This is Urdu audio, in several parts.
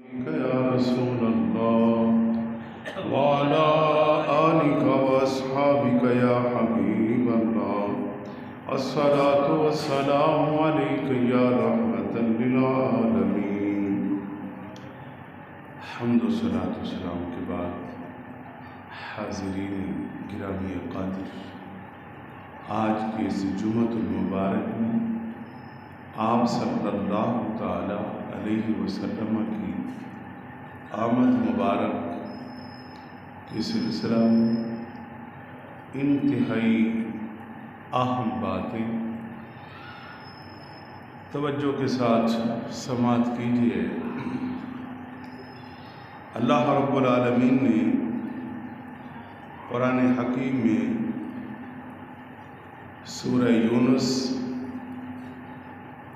يا رسول الله وعلى آلك وأصحابك يا حبيب الله الصلاة والسلام عليك يا رحمة للعالمين. حمد و صلاة و سلام کے بعد حاضرین گرامی قادر، آج کے اس جمعۃ المبارک میں آپ صلی اللہ تعالی علیہ وسلم کی آمد مبارک کے سلسلہ میں انتہائی اہم باتیں توجہ کے ساتھ سماعت کیجیے۔ اللہ رب العالمین نے قرآن حکیم میں سورہ یونس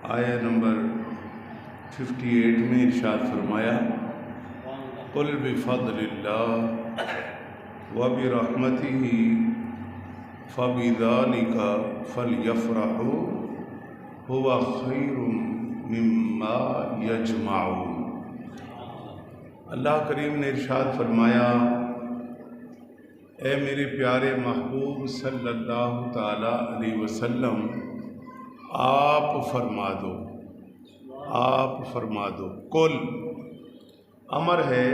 آیہ نمبر 58 میں ارشاد فرمایا، قل بفضل اللہ وبرحمتہ فبذلک فلیفرحوا هو خیر مما یجمعون۔ اللہ کریم نے ارشاد فرمایا، اے میرے پیارے محبوب صلی اللہ تعالی علیہ وسلم، آپ فرما دو۔ کل امر ہے،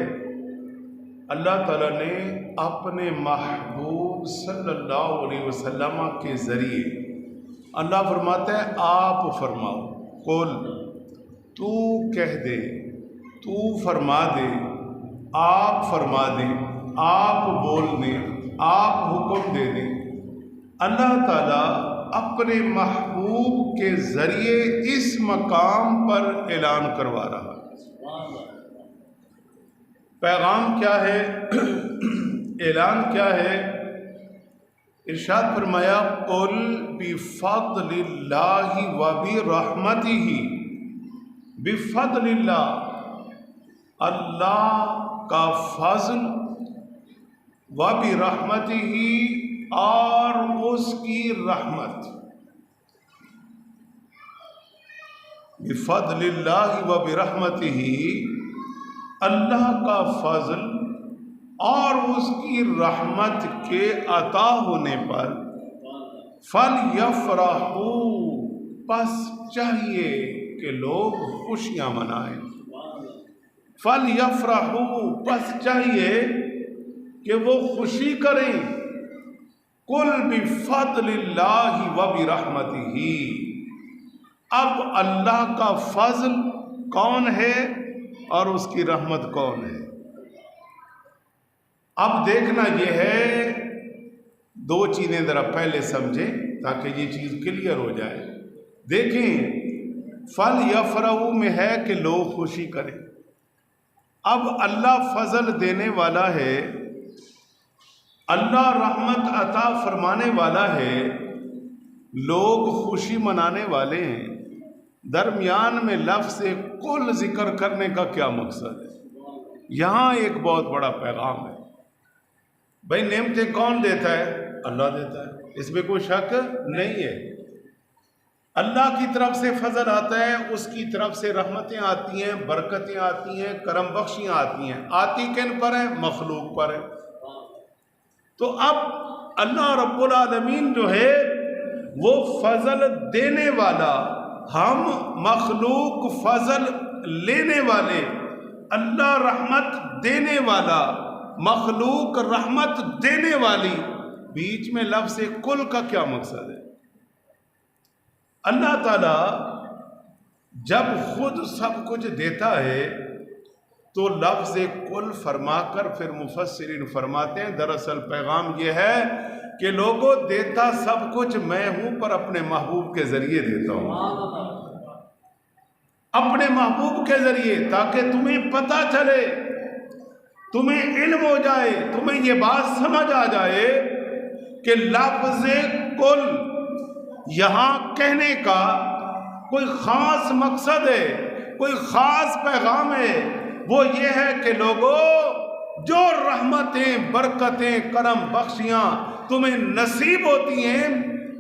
اللہ تعالیٰ نے اپنے محبوب صلی اللہ علیہ وسلم کے ذریعے اللہ فرماتا ہے آپ فرماؤ، کل تو کہہ دے، تو فرما دے، آپ فرما دے، آپ بول دیں، آپ حکم دے دیں۔ اللہ تعالیٰ اپنے محبوب کے ذریعے اس مقام پر اعلان کروا رہا ہے۔ پیغام کیا ہے؟ اعلان کیا ہے؟ ارشاد فرمایا، قل بفضل اللہ وبرحمتہ، بفضل اللہ، اللہ کا فضل، وبرحمتہ، اور اس کی رحمت، بفضل اللہ وبرحمتہ، اللہ کا فضل اور اس کی رحمت کے عطا ہونے پر فَلْيَفْرَحُوا، پس چاہیے کہ لوگ خوشیاں منائیں۔ فَلْيَفْرَحُوا، پس چاہیے کہ وہ خوشی کریں۔ قُلْ بِفَضْلِ اللَّهِ وَبِرَحْمَتِهِ، اب اللہ کا فضل کون ہے اور اس کی رحمت کون ہے؟ اب دیکھنا یہ ہے، دو چیزیں ذرا پہلے سمجھیں تاکہ یہ چیز کلیئر ہو جائے۔ دیکھیں، فَلْيَفْرَحُوا میں ہے کہ لوگ خوشی کریں۔ اب اللہ فضل دینے والا ہے، اللہ رحمت عطا فرمانے والا ہے، لوگ خوشی منانے والے ہیں۔ درمیان میں لفظ کل ذکر کرنے کا کیا مقصد ہے؟ یہاں ایک بہت بڑا پیغام ہے۔ بھائی نعمتیں کون دیتا ہے؟ اللہ دیتا ہے، اس میں کوئی شک نہیں ہے۔ اللہ کی طرف سے فضل آتا ہے، اس کی طرف سے رحمتیں آتی ہیں، برکتیں آتی ہیں، کرم بخشیاں آتی ہیں۔ آتی کن پر ہیں؟ مخلوق پر ہیں۔ تو اب اللہ رب العالمین جو ہے وہ فضل دینے والا، ہم مخلوق فضل لینے والے، اللہ رحمت دینے والا، مخلوق رحمت دینے والی، بیچ میں لفظ کل کا کیا مقصد ہے؟ اللہ تعالیٰ جب خود سب کچھ دیتا ہے تو لفظ کل فرما کر پھر مفسرین فرماتے ہیں دراصل پیغام یہ ہے کہ لوگوں دیتا سب کچھ میں ہوں، پر اپنے محبوب کے ذریعے دیتا ہوں، اپنے محبوب کے ذریعے، تاکہ تمہیں پتہ چلے، تمہیں علم ہو جائے، تمہیں یہ بات سمجھ آ جائے کہ لفظ کل یہاں کہنے کا کوئی خاص مقصد ہے، کوئی خاص پیغام ہے۔ وہ یہ ہے کہ لوگوں، جو رحمتیں، برکتیں، کرم بخشیاں تمہیں نصیب ہوتی ہیں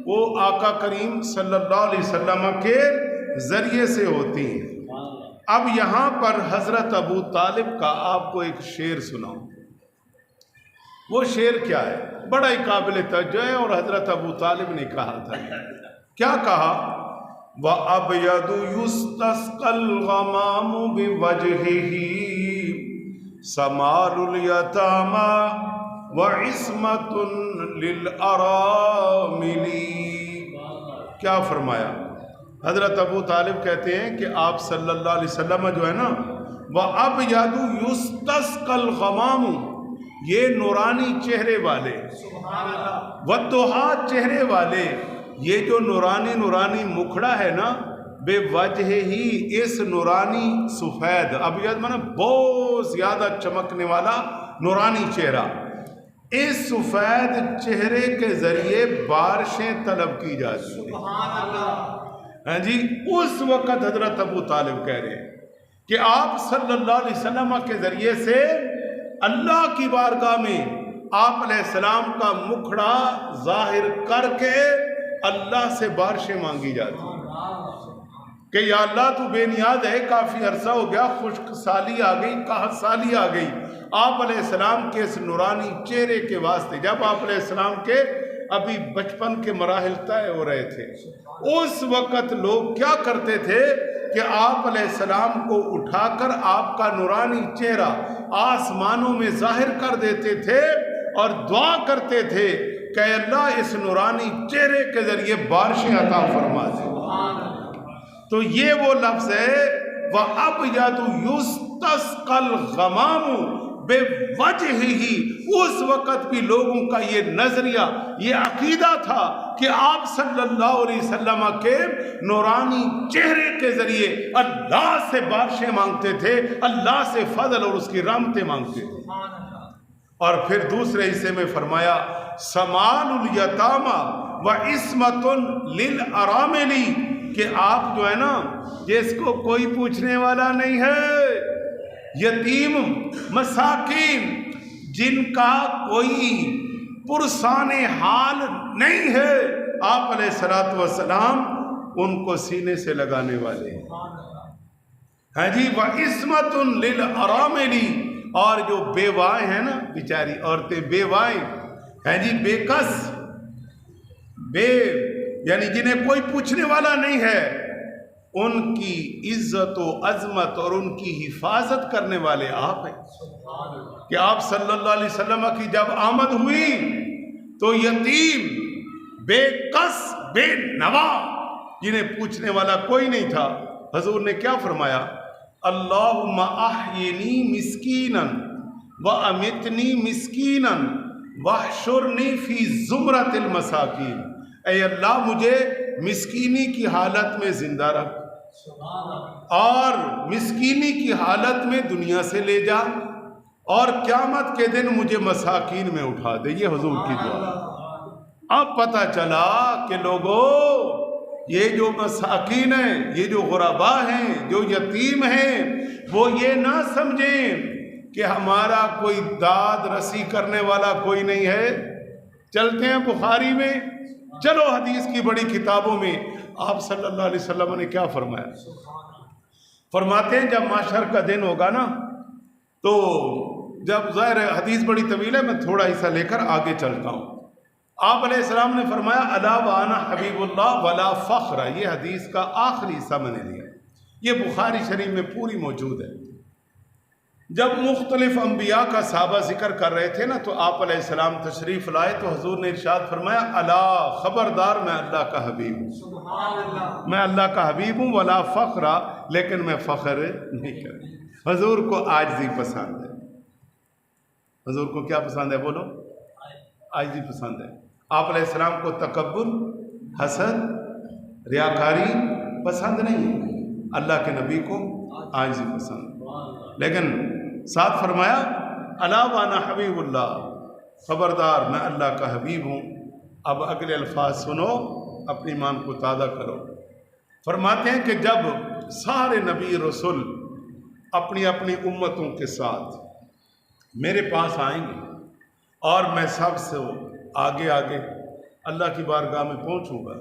وہ آقا کریم صلی اللہ علیہ وسلم کے ذریعے سے ہوتی ہیں۔ اب یہاں پر حضرت ابو طالب کا آپ کو ایک شعر سناؤں. وہ شعر کیا ہے؟ بڑا ہی قابل توجہ ہے اور حضرت ابو طالب نے کہا تھا. کیا کہا؟ وَأَبْيَضُ يُسْتَسْقَى الْغَمَامُ بِوَجْهِهِ سَمَالُ الْيَتَامَى وَعِصْمَةٌ لِلْأَرَامِلِ. کیا فرمایا؟ حضرت ابو طالب کہتے ہیں کہ آپ صلی اللہ علیہ وسلم جو ہے نا، وَأَبْيَضُ يُسْتَسْقَى الْغَمَامُ، یہ نورانی چہرے والے، وَالضُّحَىٰ چہرے والے، یہ جو نورانی مکھڑا ہے نا، بے وجہ ہی، اس نورانی سفید، ابیض مانا بہت زیادہ چمکنے والا نورانی چہرہ، اس سفید چہرے کے ذریعے بارشیں طلب کی جاتی ہیں. ہاں جی، اس وقت حضرت ابو طالب کہہ رہے ہیں کہ آپ صلی اللہ علیہ وسلم کے ذریعے سے اللہ کی بارگاہ میں آپ علیہ السلام کا مکھڑا ظاہر کر کے اللہ سے بارشیں مانگی جاتی ہیں کہ یا اللہ تو بے نیاز ہے، کافی عرصہ ہو گیا، خشک سالی آ گئی، قحط سالی آ گئی. آپ علیہ السلام کے اس نورانی چہرے کے واسطے، جب آپ علیہ السلام کے ابھی بچپن کے مراحل طے ہو رہے تھے، اس وقت لوگ کیا کرتے تھے کہ آپ علیہ السلام کو اٹھا کر آپ کا نورانی چہرہ آسمانوں میں ظاہر کر دیتے تھے اور دعا کرتے تھے کہ اللہ اس نورانی چہرے کے ذریعے بارشیں عطا فرما دے. تو یہ وہ لفظ ہے وَأَبْيَضُ يُسْتَسْقَى الْغَمَامُ بِوَجْهِهِ. اس وقت بھی لوگوں کا یہ نظریہ، یہ عقیدہ تھا کہ آپ صلی اللہ علیہ وسلم کے نورانی چہرے کے ذریعے اللہ سے بارشیں مانگتے تھے، اللہ سے فضل اور اس کی رحمتیں مانگتے تھے. اور پھر دوسرے حصے میں فرمایا سمال الیتامى وعصمۃ للارامل، کہ آپ جو ہے نا، جس کو کوئی پوچھنے والا نہیں ہے، یتیم مساکین، جن کا کوئی پرسان حال نہیں ہے، آپ علیہ الصلوۃ والسلام ان کو سینے سے لگانے والے ہیں. ہاں جی، وعصمۃ للارامل، اور جو بیوائیں ہیں نا، بیچاری عورتیں بیوائیں ہیں جی، بے کس، یعنی جنہیں کوئی پوچھنے والا نہیں ہے، ان کی عزت و عظمت اور ان کی حفاظت کرنے والے آپ ہیں. کہ آپ صلی اللہ علیہ وسلم کی جب آمد ہوئی تو یتیم، بے کس، بے نوا، جنہیں پوچھنے والا کوئی نہیں تھا، حضور نے کیا فرمایا؟ اللہم احیینی مسکینا وامتنی مسکینا واحشرنی فی زمرۃ المساکین. اے اللہ، مجھے مسکینی کی حالت میں زندہ رکھ اور مسکینی کی حالت میں دنیا سے لے جا، اور قیامت کے دن مجھے مساکین میں اٹھا دے. یہ حضور کی دعا. اب پتہ چلا کہ لوگوں، یہ جو مساکین ہیں، یہ جو غربا ہیں، جو یتیم ہیں، وہ یہ نہ سمجھیں کہ ہمارا کوئی داد رسی کرنے والا کوئی نہیں ہے. چلتے ہیں بخاری میں، چلو حدیث کی بڑی کتابوں میں آپ صلی اللہ علیہ وسلم نے کیا فرمایا؟ فرماتے ہیں جب محشر کا دن ہوگا نا، تو جب ظاہر حدیث بڑی طویل ہے، میں تھوڑا حصہ لے کر آگے چلتا ہوں. آپ علیہ السلام نے فرمایا الا وانا حبیب اللہ ولا فخر. یہ حدیث کا آخری حصہ میں نے لیا، یہ بخاری شریف میں پوری موجود ہے. جب مختلف انبیاء کا صحابہ ذکر کر رہے تھے نا، تو آپ علیہ السلام تشریف لائے تو حضور نے ارشاد فرمایا الا، خبردار، میں اللہ کا حبیب ہوں، میں اللہ کا حبیب ہوں، ولا فخر، لیکن میں فخر نہیں کرتا. حضور کو عاجزی پسند ہے. حضور کو کیا پسند ہے؟ بولو. عاجزی پسند ہے. آپ علیہ السلام کو تکبر، حسد، ریاکاری پسند نہیں ہے. اللہ کے نبی کو عاجزی پسند. لیکن ساتھ فرمایا الا وانا حبیب اللہ، خبردار، میں اللہ کا حبیب ہوں. اب اگلے الفاظ سنو، اپنے ایمان کو تازہ کرو. فرماتے ہیں کہ جب سارے نبی رسول اپنی اپنی امتوں کے ساتھ میرے پاس آئیں گے اور میں سب سے آگے آگے اللہ کی بارگاہ میں پہنچوں گا.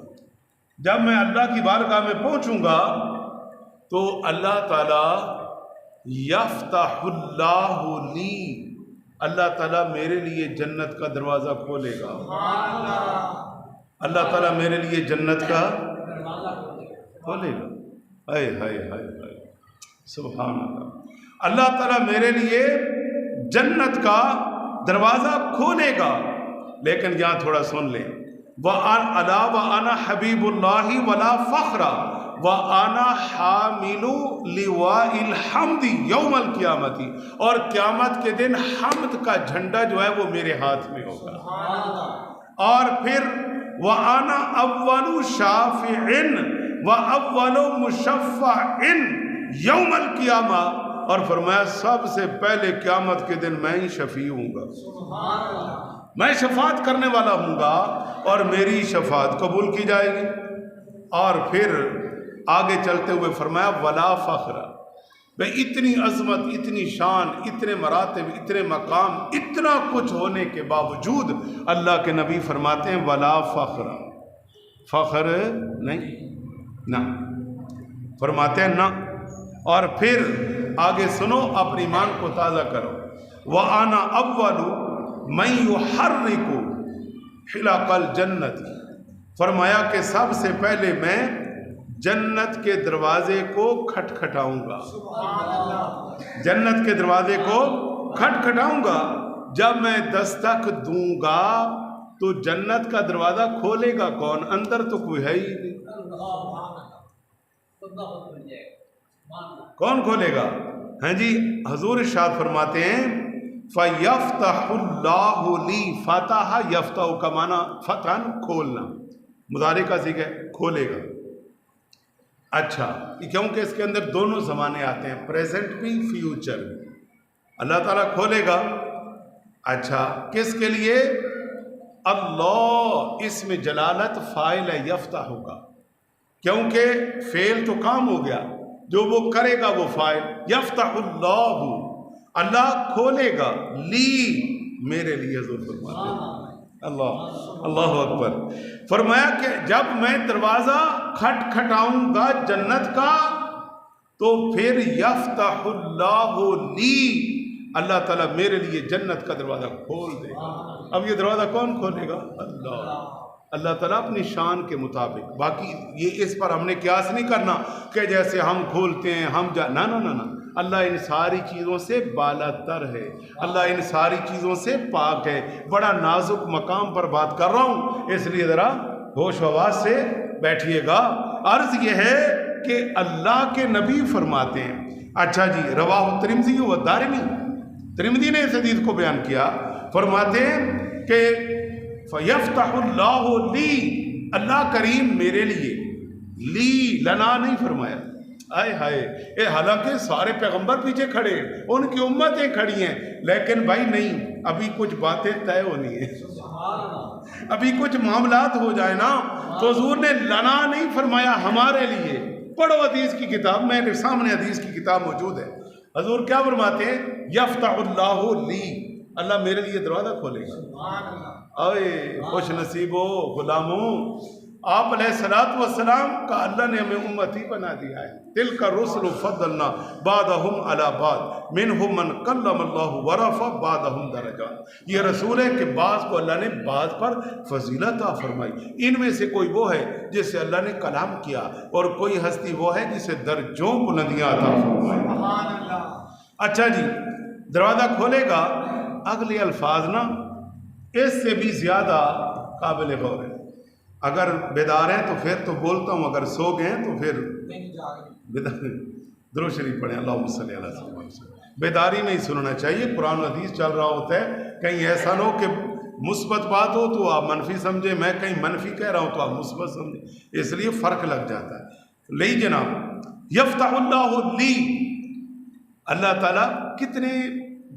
جب میں اللہ کی بارگاہ میں پہنچوں گا تو اللہ تعالیٰ یفتح اللہ لی، اللہ تعالیٰ میرے لیے جنت کا دروازہ کھولے گا. اللہ تعالیٰ میرے لیے جنت کا کھولے گا. ہائے ہائے ہائے ہائے سبحان اللہ. اللہ تعالیٰ میرے لیے جنت کا دروازہ کھولے گا. لیکن یہاں تھوڑا سن لیں. وَأَلَا وَأَنَا حَبِيبُ اللَّهِ وَلَا فَخْرَ وَأَنَا حَامِلُ لِوَاءِ الْحَمْدِ يَوْمَ الْقِيَامَةِ، اور قیامت کے دن حمد کا جھنڈا جو ہے وہ میرے ہاتھ میں ہوگا. اور پھر وَأَنَا أَوَّلُ شَافِعٍ وَأَوَّلُ مُشَفَّعٍ يَوْمَ الْقِيَامَةِ، اور فرمایا سب سے پہلے قیامت کے دن میں ہی شفیع ہوں گا. میں شفاعت کرنے والا ہوں گا اور میری شفاعت قبول کی جائے گی. اور پھر آگے چلتے ہوئے فرمایا ولا فخر، بھئی اتنی عظمت، اتنی شان، اتنے مراتب، اتنے مقام، اتنا کچھ ہونے کے باوجود اللہ کے نبی فرماتے ہیں ولا فخر، فخر نہیں، نہ فرماتے ہیں نہ. اور پھر آگے سنو، اپنے ایمان کو تازہ کرو. وَأَنَا أَوَّلُ مَن يُحَرِّكُ حِلَقَ الْجَنَّةِ، فرمایا کہ سب سے پہلے میں جنت کے دروازے کو کھٹکھٹاؤں گا. جنت کے دروازے کو کھٹکھٹاؤں گا. جب میں دستک دوں گا تو جنت کا دروازہ کھولے گا کون؟ اندر تو کوئی ہے ہی نہیں. کون کھولے گا؟ ہاں جی، حضور ارشاد فرماتے ہیں فَيَفْتَحُ اللَّهُ لِي، فَتَحَ یفتح کا معنی فتحً کھولنا، مضارع کا صیغہ ہے کھولے گا. اچھا، کیونکہ اس کے اندر دونوں زمانے آتے ہیں، پریزنٹ بھی فیوچر بھی. اللہ تعالیٰ کھولے گا. اچھا، کس کے لیے؟ اللہ، اس میں جلالت فاعل ہے یفتح ہوگا، کیونکہ فعل تو کام ہو گیا، جو وہ کرے گا وہ فاعل. یفتح اللہ، اللہ کھولے گا، لی، میرے لیے. حضور فرماتے ہیں اللہ اکبر. فرمایا کہ جب میں دروازہ کھٹکھٹاؤں گا جنت کا تو پھر یفتح اللہ لی، اللہ تعالیٰ میرے لیے جنت کا دروازہ کھول دے گا. اب یہ دروازہ کون کھولے گا؟ اللہ تعالیٰ اپنی شان کے مطابق. باقی یہ اس پر ہم نے قیاس نہیں کرنا کہ جیسے ہم کھولتے ہیں ہم نہ. اللہ ان ساری چیزوں سے بالا تر ہے، اللہ ان ساری چیزوں سے پاک ہے. بڑا نازک مقام پر بات کر رہا ہوں، اس لیے ذرا ہوش و حواس سے بیٹھیے گا. عرض یہ ہے کہ اللہ کے نبی فرماتے ہیں. اچھا جی، رواہ ترمذی و دارمی، ترمذی نے اس حدیث کو بیان کیا. فرماتے ہیں کہ فَيَفْتَحُ اللَّهُ لِي، اللہ کریم میرے لیے، لی لنا نہیں فرمایا. آئے ہائے، حالانکہ سارے پیغمبر پیچھے کھڑے، ان کی امتیں کھڑی ہیں، لیکن بھائی نہیں، ابھی کچھ باتیں طے ہونی ہیں، ابھی کچھ معاملات ہو جائے نا. تو حضور نے لنا نہیں فرمایا، ہمارے لیے. پڑھو حدیث کی کتاب، میرے سامنے حدیث کی کتاب موجود ہے. حضور کیا فرماتے ہیں؟ یفتح اللہ لی، اللہ میرے لیے دروازہ کھولے گا. اے خوش نصیبو غلاموں، آپ علیہ السلام کا اللہ نے ہمیں امتی بنا دیا ہے. تلک الرسل فضلنا بعضهم علی بعض منهم من کلم اللہ ورفع بعضهم درجات. یہ رسول ہے کہ بعض کو اللہ نے بعض پر فضیلت عطا فرمائی. ان میں سے کوئی وہ ہے جس سے اللہ نے کلام کیا، اور کوئی ہستی وہ ہے جسے درجوں بلندیاں عطا فرمائی. اچھا جی، دروازہ کھولے گا. اگلے الفاظ نا اس سے بھی زیادہ قابل غور ہے. اگر بیدار ہیں تو پھر تو بولتا ہوں، اگر سو گئے ہیں تو پھر درود شریف پڑھیں، اللہم صلی علی سیدنا محمد. بیداری میں ہی سننا چاہیے. قرآن و حدیث چل رہا ہوتا ہے، کہیں ایسا نہ ہو کہ مثبت بات ہو تو آپ منفی سمجھیں، میں کہیں منفی کہہ رہا ہوں تو آپ مثبت سمجھیں، اس لیے فرق لگ جاتا ہے. لئی جناب، یفتح اللہ لی، اللہ تعالیٰ کتنے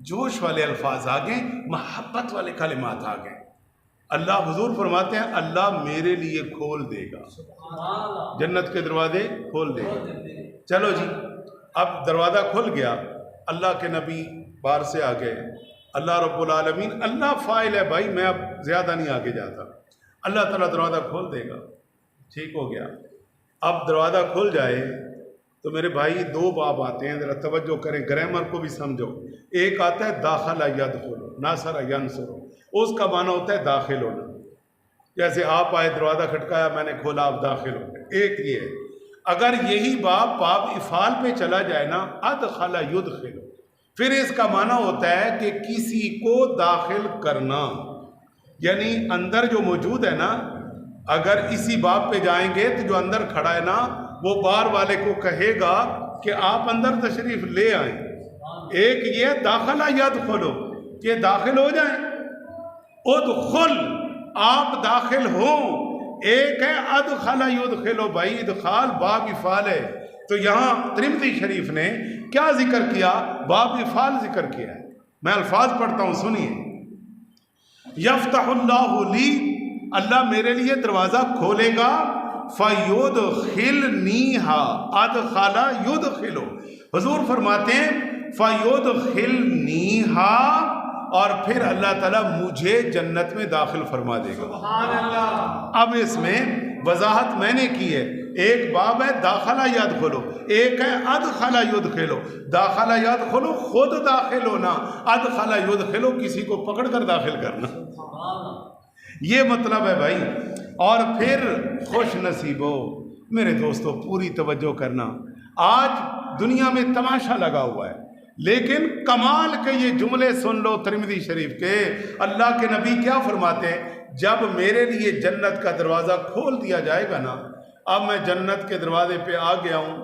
جوش والے الفاظ آگئے، محبت والے کلمات آگئے. اللہ، حضور فرماتے ہیں اللہ میرے لیے کھول دے گا، جنت کے دروازے کھول دے گا. چلو جی، اب دروازہ کھل گیا، اللہ کے نبی باہر سے آ گئے. اللہ رب العالمین، اللہ فاعل ہے بھائی، میں اب زیادہ نہیں آگے جاتا. اللہ تعالیٰ دروازہ کھول دے گا. ٹھیک ہو گیا. اب دروازہ کھل جائے تو میرے بھائی دو باب آتے ہیں، ذرا توجہ کریں، گرامر کو بھی سمجھو۔ ایک آتا ہے داخل یدخل، ناصر ینصر، اس کا معنی ہوتا ہے داخل ہونا، جیسے آپ آئے، دروازہ کھٹکایا، میں نے کھولا، آپ داخل ہو گئے، ایک یہ ہے۔ اگر یہی باب افعال پہ چلا جائے نا، ادخل یدخل، پھر اس کا معنی ہوتا ہے کہ کسی کو داخل کرنا، یعنی اندر جو موجود ہے نا، اگر اسی باب پہ جائیں گے تو جو اندر کھڑا ہے نا وہ بار والے کو کہے گا کہ آپ اندر تشریف لے آئیں۔ ایک یہ داخلہ یدخلو کہ داخل ہو جائیں، ادخل آپ داخل ہوں، ایک ہے ادخل یدخلو، بھائی ادخال باب افعال ہے۔ تو یہاں ترمذی شریف نے کیا ذکر کیا؟ باب افعال ذکر کیا ہے۔ میں الفاظ پڑھتا ہوں، سنیے۔ یفتح اللہ لی، اللہ میرے لیے دروازہ کھولے گا، فیدخلنیہا، ادخل یدخلو، حضور فرماتے ہیں فیدخلنیہا، اور پھر اللہ تعالیٰ مجھے جنت میں داخل فرما دے گا۔ سبحان اللہ۔ اب اس میں وضاحت میں نے کی ہے، ایک باب ہے داخلہ یدخلو، ایک ہے ادخل یدخلو۔ داخلہ یدخلو خود داخل ہونا، ادخل یدخلو کسی کو پکڑ کر داخل کرنا، یہ مطلب ہے بھائی۔ اور پھر خوش نصیبو، میرے دوستو پوری توجہ کرنا، آج دنیا میں تماشا لگا ہوا ہے، لیکن کمال کے یہ جملے سن لو ترمذی شریف کے۔ اللہ کے نبی کیا فرماتے ہیں؟ جب میرے لیے جنت کا دروازہ کھول دیا جائے گا نا، اب میں جنت کے دروازے پہ آ گیا ہوں،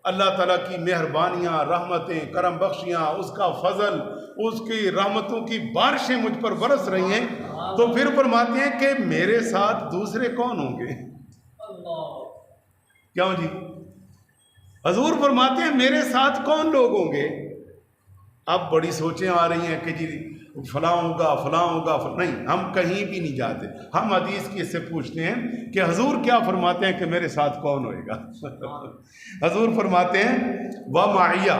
اللہ تعالیٰ کی مہربانیاں، رحمتیں، کرم بخشیاں، اس کا فضل، اس کی رحمتوں کی بارشیں مجھ پر برس رہی ہیں، تو پھر فرماتے ہیں کہ میرے ساتھ دوسرے کون ہوں گے؟ کیوں جی؟ حضور فرماتے ہیں میرے ساتھ کون لوگ ہوں گے؟ اب بڑی سوچیں آ رہی ہیں کہ جی فلاں ہوگا، فلاں ہوگا، نہیں، ہم کہیں بھی نہیں جاتے، ہم حدیث کی سے پوچھتے ہیں کہ حضور کیا فرماتے ہیں کہ میرے ساتھ کون ہوئے گا؟ حضور فرماتے ہیں وَمَعِيَّ،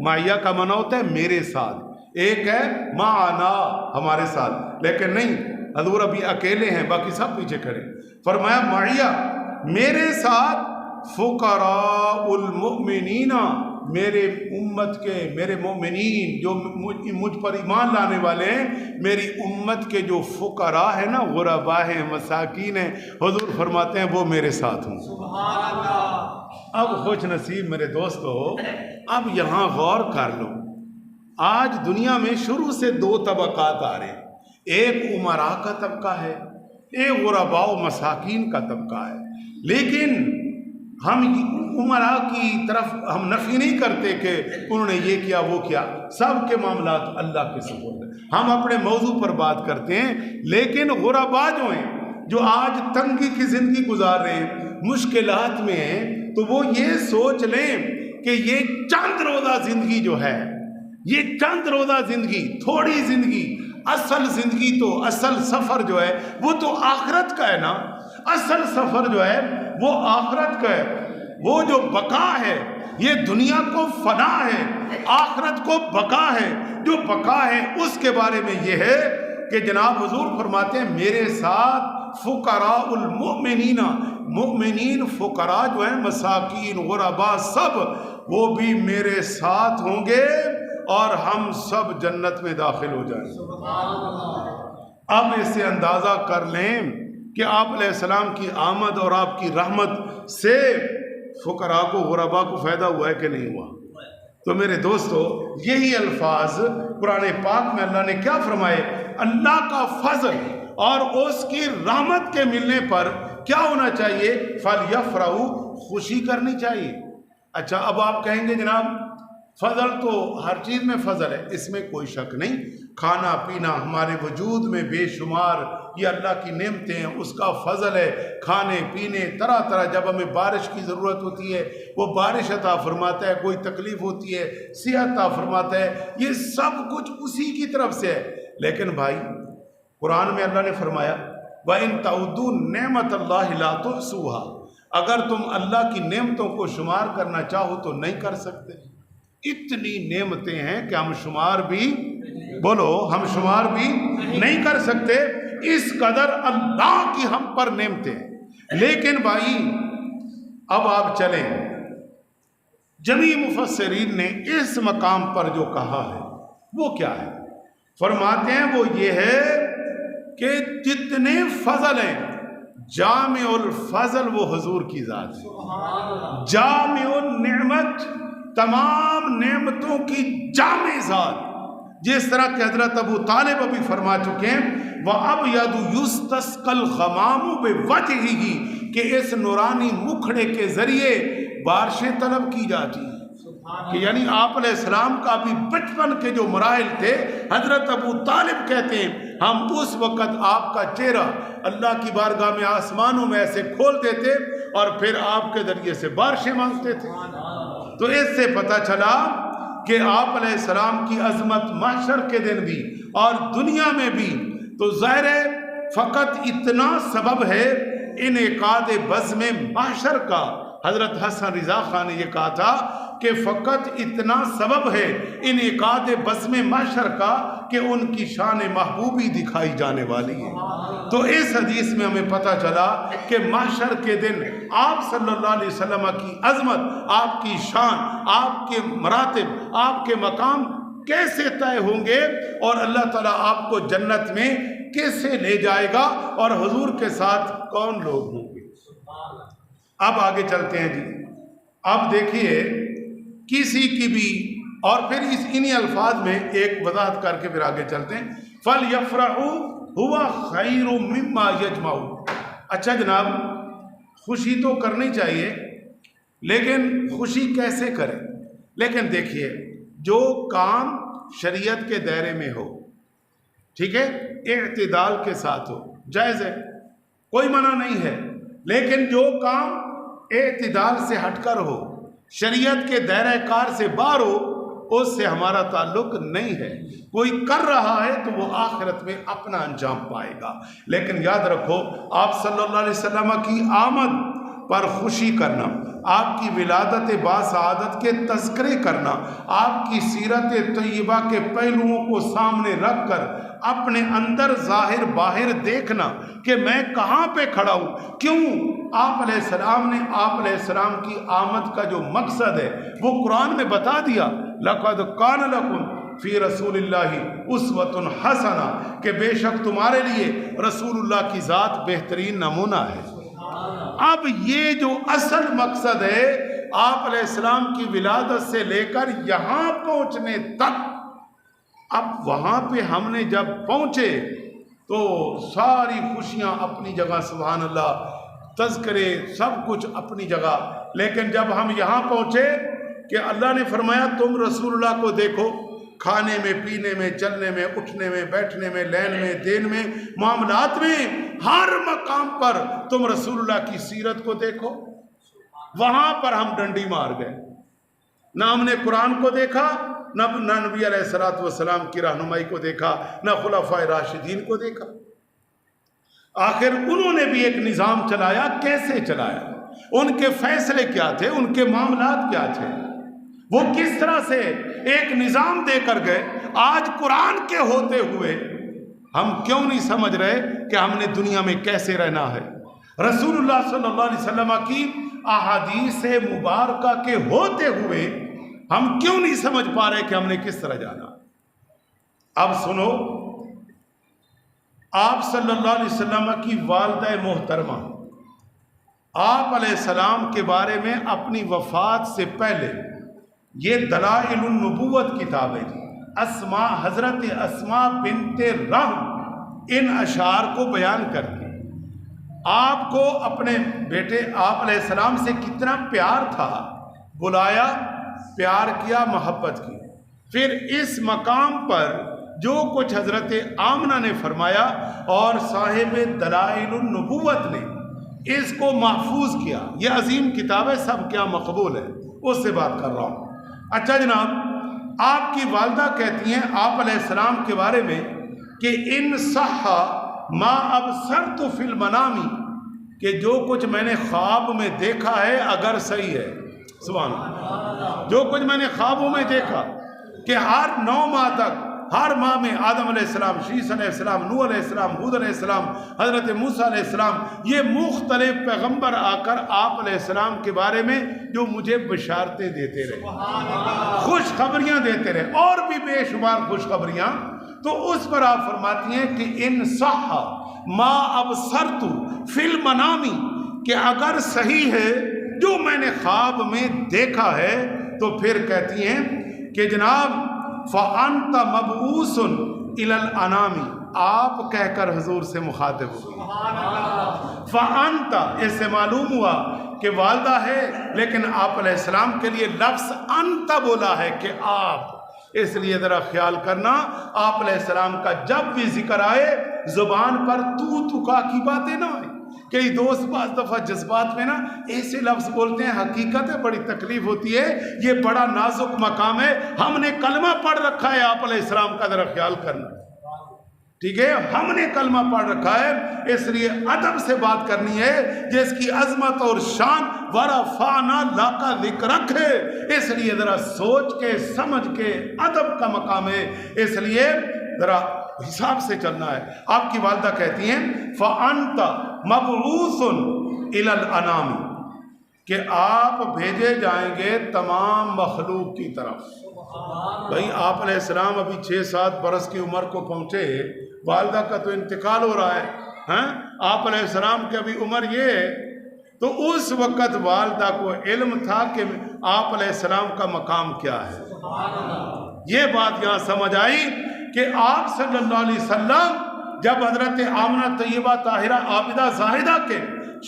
معیہ کا معنی ہوتا ہے میرے ساتھ، ایک ہے معنا ہمارے ساتھ، لیکن نہیں، حضور ابھی اکیلے ہیں، باقی سب پیچھے کھڑے۔ فرمایا معیہ میرے ساتھ، فقراء المؤمنین، میرے امت کے، میرے مومنین جو مجھ پر ایمان لانے والے ہیں، میری امت کے جو فقراء ہیں نا، غرباء ہیں، مساکین ہیں، حضور فرماتے ہیں وہ میرے ساتھ ہوں۔ سبحان اللہ۔ اب خوش نصیب میرے دوستو، اب یہاں غور کر لو، آج دنیا میں شروع سے دو طبقات آ رہے ہیں، ایک امراء کا طبقہ ہے، ایک غرباء و مساکین کا طبقہ ہے، لیکن ہم امراء کی طرف ہم نفی نہیں کرتے کہ انہوں نے یہ کیا وہ کیا، سب کے معاملات اللہ کے سپرد ہیں، ہم اپنے موضوع پر بات کرتے ہیں، لیکن غرباء جو ہیں، جو آج تنگی کی زندگی گزار رہے ہیں، مشکلات میں ہیں، تو وہ یہ سوچ لیں کہ یہ چند روزہ زندگی جو ہے، یہ چند روزہ زندگی، تھوڑی زندگی، اصل زندگی تو، اصل سفر جو ہے وہ تو آخرت کا ہے نا، اصل سفر جو ہے وہ آخرت کا ہے، وہ جو بقا ہے، یہ دنیا کو فنا ہے، آخرت کو بقا ہے، جو بقا ہے اس کے بارے میں یہ ہے کہ جناب حضور فرماتے ہیں میرے ساتھ فقراء المؤمنین، مؤمنین فقراء جو ہیں، مساکین، غرباء، سب وہ بھی میرے ساتھ ہوں گے، اور ہم سب جنت میں داخل ہو جائیں۔ اب اس سے اندازہ کر لیں کہ آپ علیہ السلام کی آمد اور آپ کی رحمت سے فقراء کو، غرباء کو فائدہ ہوا ہے کہ نہیں ہوا؟ تو میرے دوستو یہی الفاظ قرآن پاک میں اللہ نے کیا فرمائے؟ اللہ کا فضل اور اس کی رحمت کے ملنے پر کیا ہونا چاہیے؟ فَلْيَفْرَحُوا، خوشی کرنی چاہیے۔ اچھا اب آپ کہیں گے جناب فضل تو ہر چیز میں فضل ہے، اس میں کوئی شک نہیں، کھانا پینا ہمارے وجود میں بے شمار یہ اللہ کی نعمتیں ہیں، اس کا فضل ہے، کھانے پینے طرح طرح، جب ہمیں بارش کی ضرورت ہوتی ہے وہ بارش عطا فرماتا ہے، کوئی تکلیف ہوتی ہے صحت عطا فرماتا ہے، یہ سب کچھ اسی کی طرف سے ہے۔ لیکن بھائی قرآن میں اللہ نے فرمایا وَإِن تَعُدُّوا نِعْمَةَ اللَّهِ لَا تُحْصُوهَا، اگر تم اللہ کی نعمتوں کو شمار کرنا چاہو تو نہیں کر سکتے، اتنی نعمتیں ہیں کہ ہم شمار بھی، بولو، ہم شمار بھی نہیں کر سکتے، اس قدر اللہ کی ہم پر نعمتیں ہیں۔ لیکن بھائی اب آپ چلیں، جمی مفسرین نے اس مقام پر جو کہا ہے وہ کیا ہے؟ فرماتے ہیں وہ یہ ہے کہ جتنے فضل ہیں جامع الفضل وہ حضور کی ذات ہے، جامع النعمت تمام نعمتوں کی جامع ذات، جس طرح کہ حضرت ابو طالب ابھی فرما چکے ہیں وَأَبْيَضُ يُسْتَسْقَى الْغَمَامُ بِوَجْهِهِ کہ اس نورانی مکھڑے کے ذریعے بارشیں طلب کی جاتی ہیں، کہ یعنی آپ علیہ السلام کا بھی بچپن کے جو مراحل تھے، حضرت ابو طالب کہتے ہیں ہم اس وقت آپ کا چہرہ اللہ کی بارگاہ میں آسمانوں میں ایسے کھول دیتے اور پھر آپ کے ذریعے سے بارشیں مانگتے تھے۔ تو اس سے پتہ چلا کہ آپ علیہ السلام کی عظمت محشر کے دن بھی اور دنیا میں بھی، تو ظاہر ہے فقط اتنا سبب ہے انعقاد بزم محشر کا۔ حضرت حسن رضا خان نے یہ کہا تھا کہ فقط اتنا سبب ہے انعقاد بزم محشر کا کہ ان کی شان محبوبی دکھائی جانے والی ہے۔ تو اس حدیث میں ہمیں پتہ چلا کہ محشر کے دن آپ صلی اللہ علیہ وسلم کی عظمت، آپ کی شان، آپ کے مراتب، آپ کے مقام کیسے طے ہوں گے اور اللہ تعالیٰ آپ کو جنت میں کیسے لے جائے گا اور حضور کے ساتھ کون لوگ ہوں گے۔ اب آگے چلتے ہیں جی۔ اب دیکھیے کسی کی بھی، اور پھر انہی الفاظ میں ایک وضاحت کر کے پھر آگے چلتے ہیں، فَلْيَفْرَحُوا هُوَ خَيْرٌ مِّمَّا يَجْمَعُونَ۔ اچھا جناب، خوشی تو کرنی چاہیے لیکن خوشی کیسے کریں؟ لیکن دیکھیے جو کام شریعت کے دائرے میں ہو، ٹھیک ہے، اعتدال کے ساتھ ہو، جائز ہے، کوئی منع نہیں ہے، لیکن جو کام اعتدال سے ہٹ کر ہو، شریعت کے دائرہ کار سے باہر ہو، اس سے ہمارا تعلق نہیں ہے۔ کوئی کر رہا ہے تو وہ آخرت میں اپنا انجام پائے گا، لیکن یاد رکھو آپ صلی اللہ علیہ وسلم کی آمد پر خوشی کرنا، آپ کی ولادت باسعادت کے تذکرے کرنا، آپ کی سیرت طیبہ کے پہلوؤں کو سامنے رکھ کر اپنے اندر ظاہر باہر دیکھنا کہ میں کہاں پہ کھڑا ہوں، کیوں آپ علیہ السلام نے آپ علیہ السلام کی آمد کا جو مقصد ہے وہ قرآن میں بتا دیا، لَقَدْ كَانَ لَكُمْ فِي رَسُولِ اللَّهِ أُسْوَةٌ حَسَنَةٌ کہ بے شک تمہارے لیے رسول اللہ کی ذات بہترین نمونہ ہے۔ اب یہ جو اصل مقصد ہے آپ علیہ السلام کی ولادت سے لے کر یہاں پہنچنے تک، اب وہاں پہ ہم نے جب پہنچے تو ساری خوشیاں اپنی جگہ، سبحان اللہ، تذکرے سب کچھ اپنی جگہ، لیکن جب ہم یہاں پہنچے کہ اللہ نے فرمایا تم رسول اللہ کو دیکھو، کھانے میں، پینے میں، چلنے میں، اٹھنے میں، بیٹھنے میں، لین میں، دین میں، معاملات میں، ہر مقام پر تم رسول اللہ کی سیرت کو دیکھو۔ وہاں پر ہم ڈنڈی مار گئے، نہ ہم نے قرآن کو دیکھا، نہ نبی علیہ الصلوۃ والسلام کی رہنمائی کو دیکھا، نہ خلفائے راشدین کو دیکھا۔ آخر انہوں نے بھی ایک نظام چلایا، کیسے چلایا، ان کے فیصلے کیا تھے، ان کے معاملات کیا تھے، وہ کس طرح سے ایک نظام دے کر گئے۔ آج قرآن کے ہوتے ہوئے ہم کیوں نہیں سمجھ رہے کہ ہم نے دنیا میں کیسے رہنا ہے؟ رسول اللہ صلی اللہ علیہ وسلم کی احادیث مبارکہ کے ہوتے ہوئے ہم کیوں نہیں سمجھ پا رہے کہ ہم نے کس طرح جانا؟ اب سنو، آپ صلی اللہ علیہ وسلم کی والدہ محترمہ آپ علیہ السلام کے بارے میں اپنی وفات سے پہلے، یہ دلائل النبوت کتاب ہے جی، اسماء، حضرت اسماء بنت رحم ان اشعار کو بیان کر کے آپ کو اپنے بیٹے آپ علیہ السلام سے کتنا پیار تھا، بلایا، پیار کیا، محبت کی، پھر اس مقام پر جو کچھ حضرت آمنہ نے فرمایا اور صاحب دلائل النبوت نے اس کو محفوظ کیا۔ یہ عظیم کتاب ہے، سب کیا مقبول ہے، اس سے بات کر رہا ہوں۔ اچھا جناب، آپ کی والدہ کہتی ہیں آپ علیہ السلام کے بارے میں کہ ان صح ما ابصرت فی المنام، کہ جو کچھ میں نے خواب میں دیکھا ہے اگر صحیح ہے، سبحان اللہ، جو کچھ میں نے خوابوں میں دیکھا کہ ہر 9 ماہ تک ہر ماہ میں آدم علیہ السلام، شیس علیہ السلام، نوح علیہ السلام، ہود علیہ السلام، حضرت موسیٰ علیہ السلام، یہ مختلف پیغمبر آ کر آپ علیہ السلام کے بارے میں جو مجھے بشارتیں دیتے رہے، خوشخبریاں دیتے رہے، اور بھی بے شمار خوشخبریاں. تو اس پر آپ فرماتی ہیں کہ ان صح ما ابصرت فی المنام، کہ اگر صحیح ہے جو میں نے خواب میں دیکھا ہے، تو پھر کہتی ہیں کہ جناب فَأَنْتَ مَبْعُوثٌ إِلَى الْأَنَامِ، آپ کہہ کر حضور سے مخاطب ہوگی. فَأَنْتَ، اس سے معلوم ہوا کہ والدہ ہے، لیکن آپ علیہ السلام کے لیے لفظ انت بولا ہے کہ آپ. اس لیے ذرا خیال کرنا، آپ علیہ السلام کا جب بھی ذکر آئے زبان پر تو کا کی باتیں نہ آئیں. کئی دوست بعض دفعہ جذبات میں نا ایسے لفظ بولتے ہیں، حقیقت ہے بڑی تکلیف ہوتی ہے، یہ بڑا نازک مقام ہے. ہم نے کلمہ پڑھ رکھا ہے آپ علیہ السلام کا، ذرا خیال کرنا، ٹھیک ہے؟ ہم نے کلمہ پڑھ رکھا ہے، اس لیے ادب سے بات کرنی ہے. جس کی عظمت اور شان ورفعنا لک ذکرک ہے، اس لیے ذرا سوچ کے سمجھ کے ادب کا مقام ہے، اس لیے ذرا حساب سے چلنا ہے. آپ کی والدہ کہتی ہیں فَأَنْتَ مَبْعُوثٌ إِلَى الْأَنَامِ، کہ آپ بھیجے جائیں گے تمام مخلوق کی طرف. بھائی آپ علیہ السلام ابھی 6-7 برس کی عمر کو پہنچے، والدہ کا تو انتقال ہو رہا ہے، آپ علیہ السلام کی ابھی عمر یہ ہے. تو اس وقت والدہ کو علم تھا کہ آپ علیہ السلام کا مقام کیا ہے. یہ بات یہاں سمجھ آئی کہ آپ صلی اللہ علیہ وسلم جب حضرت آمنہ طیبہ طاہرہ عابدہ زاہدہ کے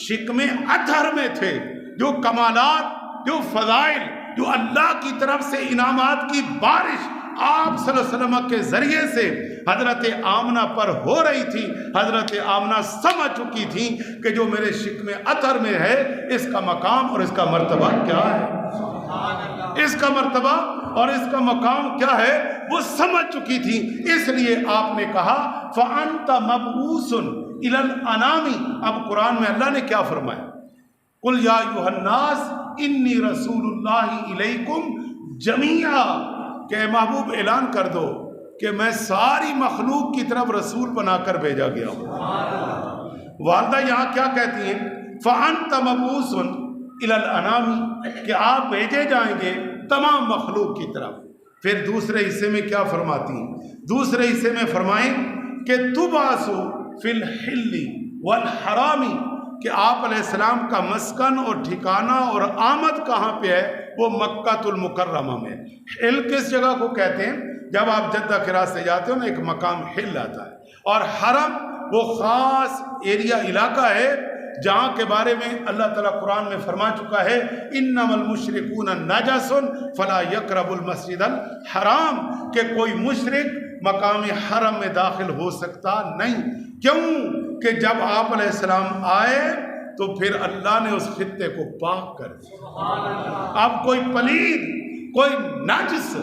شکم اطہر میں تھے، جو کمالات، جو فضائل، جو اللہ کی طرف سے انعامات کی بارش آپ صلی اللہ علیہ وسلم کے ذریعے سے حضرت آمنہ پر ہو رہی تھی، حضرت آمنہ سمجھ چکی تھی کہ جو میرے شکم اطہر میں ہے اس کا مقام اور اس کا مرتبہ کیا ہے، اس کا مرتبہ اور اس کا مقام کیا ہے وہ سمجھ چکی تھی. اس لیے آپ نے کہا فَأَنْتَ مَبْعُوثٌ إِلَى الْأَنَامِ. اب قرآن میں اللہ نے کیا فرمایا؟ قُلْ يَا أَيُّهَا النَّاسُ إِنِّي رَسُولُ اللَّهِ إِلَيْكُمْ جَمِيعًا، کہ اے محبوب اعلان کر دو کہ میں ساری مخلوق کی طرف رسول بنا کر بھیجا گیا ہوں. والدہ یہاں کیا کہتی ہیں؟ فَأَنْتَ مَبْعُوثٌ إِلَى الْأَنَامِ، کہ آپ بھیجے جائیں گے تمام مخلوق کی طرف. پھر دوسرے حصے میں کیا فرماتی ہیں؟ دوسرے حصے میں فرمائیں کہ تُبْعَثُ فِي الْحِلِّ وَالْحَرَامِ، کہ آپ علیہ السلام کا مسکن اور ٹھکانہ اور آمد کہاں پہ ہے؟ وہ مکہ المکرمہ میں. حل کس جگہ کو کہتے ہیں؟ جب آپ جدہ کے راستے جاتے ہو نا ایک مقام حل آتا ہے، اور حرم وہ خاص ایریا علاقہ ہے جہاں کے بارے میں اللہ تعالیٰ قرآن میں فرما چکا ہے انما المشرکون نجس فلا یقربوا المسجد الحرام، کہ کوئی مشرک مقام حرم میں داخل ہو سکتا نہیں. کیوں؟ کہ جب آپ علیہ السلام آئے تو پھر اللہ نے اس خطے کو پاک کر دیا. اب کوئی پلید، کوئی نجس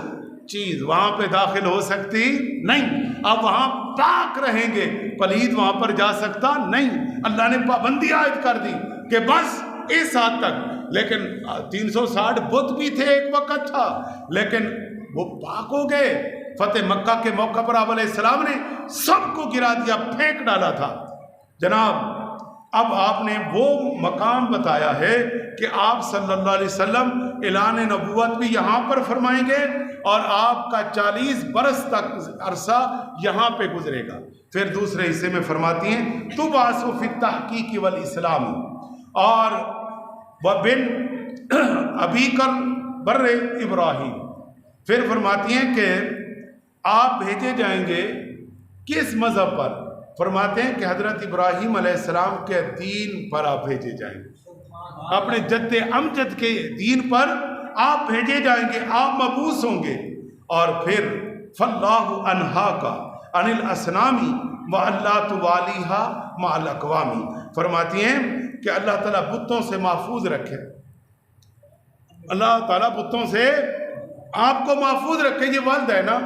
چیز وہاں پہ داخل ہو سکتی نہیں. اب وہاں پاک رہیں گے، پلید وہاں پر جا سکتا نہیں. اللہ نے پابندی عائد کر دی کہ بس اس حد تک. لیکن 360 بت بھی تھے، ایک وقت تھا، لیکن وہ پاک ہو گئے. فتح مکہ کے موقع پر آپ علیہ السلام نے سب کو گرا دیا، پھینک ڈالا تھا. جناب اب آپ نے وہ مقام بتایا ہے کہ آپ صلی اللہ علیہ وسلم اعلان نبوت بھی یہاں پر فرمائیں گے، اور آپ کا 40 برس تک عرصہ یہاں پہ گزرے گا. پھر دوسرے حصے میں فرماتی ہیں تُبْعَثُ فِي التَّحْقِیقِ وَالْإِسْلَامِ، اور وَبِنْ أَبِيكَ الْبَرِّ ابراہیم. پھر فرماتی ہیں کہ آپ بھیجے جائیں گے کس مذہب پر؟ فرماتے ہیں کہ حضرت ابراہیم علیہ السلام کے دین پر آپ بھیجے جائیں گے، اپنے جد امجد کے دین پر آپ بھیجے جائیں گے، آپ مبعوث ہوں گے. اور پھر فَاللَّهُ أَنْهَاكَ عَنِ الْأَصْنَامِ وَأَلَّا تُوَالِيهَا مَعَ الْأَقْوَامِ. فرماتی ہیں کہ اللہ تعالیٰ بتوں سے محفوظ رکھے، اللہ تعالیٰ بتوں سے آپ کو محفوظ رکھے. یہ والدہ ہے نا،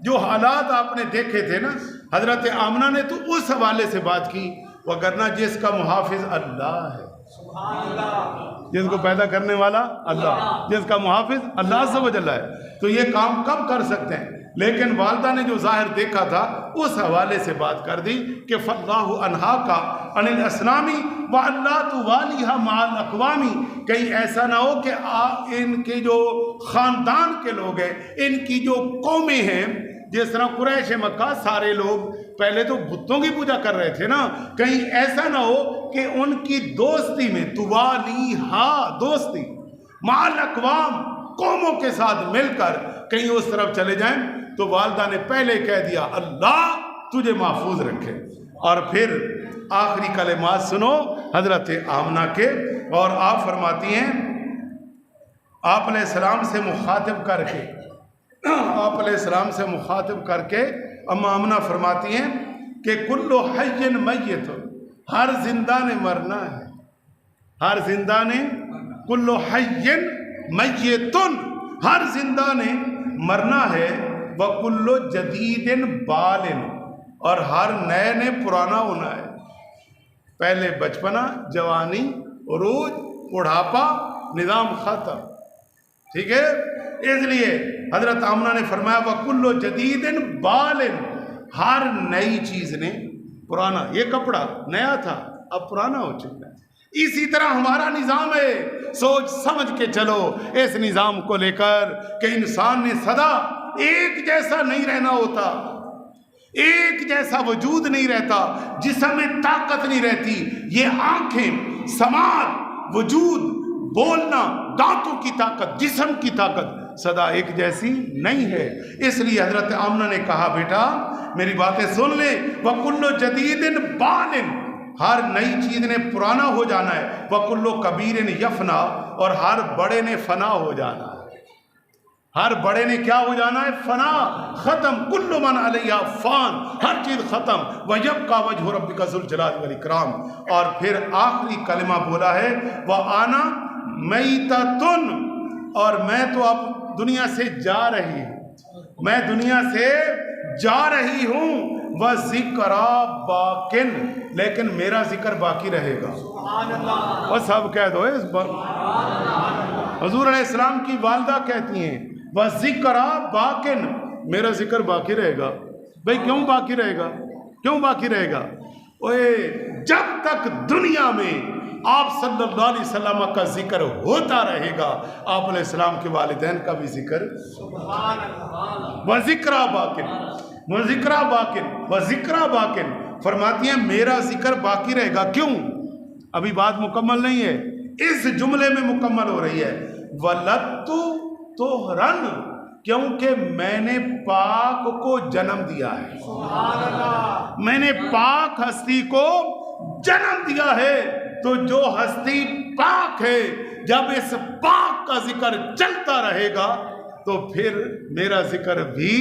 جو حالات آپ نے دیکھے تھے نا، حضرت آمنہ نے تو اس حوالے سے بات کی، وگرنہ جس کا محافظ اللہ ہے، جس کو پیدا کرنے والا اللہ، جس کا محافظ اللہ عز و جل ہے، تو یہ کام کب کر سکتے ہیں؟ لیکن والدہ نے جو ظاہر دیکھا تھا اس حوالے سے بات کر دی کہ فاللہ انہا کا عن الاسلامی وَأَلَّا تُوَالِيهَا مَعَ الْأَقْوَامِ، کہیں ایسا نہ ہو کہ ان کے جو خاندان کے لوگ ہیں، ان کی جو قومیں ہیں، جس طرح قریش مکہ سارے لوگ پہلے تو بتوں کی پوجا کر رہے تھے نا، کہیں ایسا نہ ہو کہ ان کی دوستی میں تُوَالِيهَا دوستی مَعَ الْأَقْوَامِ قوموں کے ساتھ مل کر کہیں اس طرف چلے جائیں، تو والدہ نے پہلے کہہ دیا اللہ تجھے محفوظ رکھے۔ اور پھر آخری کلمات سنو حضرت آمنہ کے، اور آپ فرماتی ہیں آپ علیہ السلام سے مخاطب کر کے اما آمنہ فرماتی ہیں کہ کل حی میت، ہر زندہ نے مرنا ہے، ہر زندہ نے کل حی میتن، ہر زندہ نے مرنا ہے، وَكُلُّ جَدِيدٍ بَالٍ، اور ہر نئے نے پرانا ہونا ہے۔ پہلے بچپنا، جوانی، عروج، بڑھاپا، نظام ختم، ٹھیک ہے؟ اس لیے حضرت آمنہ نے فرمایا وَكُلُّ جَدِيدٍ بَالٍ، ہر نئی چیز نے پرانا، یہ کپڑا نیا تھا اب پرانا ہو چکا ہے۔ اسی طرح ہمارا نظام ہے، سوچ سمجھ کے چلو اس نظام کو لے کر کہ انسان نے سدا ایک جیسا نہیں رہنا ہوتا، ایک جیسا وجود نہیں رہتا، جسم میں طاقت نہیں رہتی، یہ آنکھیں، سماعت، وجود، بولنا، دانتوں کی طاقت، جسم کی طاقت سدا ایک جیسی نہیں ہے۔ اس لیے حضرت آمنہ نے کہا بیٹا میری باتیں سن لے، وَكُلُّ جَدِيدٍ بَالٍ، ہر نئی چیز نے پرانا ہو جانا ہے، وَكُلُّ كَبِيرٍ يَفْنَا، اور ہر بڑے نے فنا ہو جانا ہے، ہر بڑے نے کیا ہو جانا ہے؟ فنا، ختم، کل من علیہا فان، ہر چیز ختم، وَيَبْقَى وَجْهُ رَبِّكَ ذُو الْجَلَالِ وَالْإِكْرَامِ۔ اور پھر آخری کلمہ بولا ہے وَأَنَا مَيْتَةٌ، اور میں تو اب دنیا سے جا رہی ہوں، میں دنیا سے جا رہی ہوں، وَذِكْرَى بَاقٍ، لیکن میرا ذکر باقی رہے گا۔ اور سب کہہ دو اس بار، حضور علیہ السلام کی والدہ کہتی ہیں وَذِكْرَى بَاقٍ، میرا ذکر باقی رہے گا۔ بھئی کیوں باقی رہے گا؟ کیوں باقی رہے گا؟ جب تک دنیا میں آپ صلی اللہ علیہ وسلم کا ذکر ہوتا رہے گا، آپ علیہ السلام کے والدین کا بھی ذکر، وَذِكْرَى بَاقٍ، وَذِكْرَى بَاقٍ، وَذِكْرَى بَاقٍ، فرماتی ہیں میرا ذکر باقی رہے گا۔ کیوں؟ ابھی بات مکمل نہیں ہے، اس جملے میں مکمل ہو رہی ہے، وَلَدْتُ طُهْرًا، کیونکہ میں نے پاک کو جنم دیا ہے، میں نے پاک ہستی کو جنم دیا ہے، تو جو ہستی پاک ہے جب اس پاک کا ذکر چلتا رہے گا تو پھر میرا ذکر بھی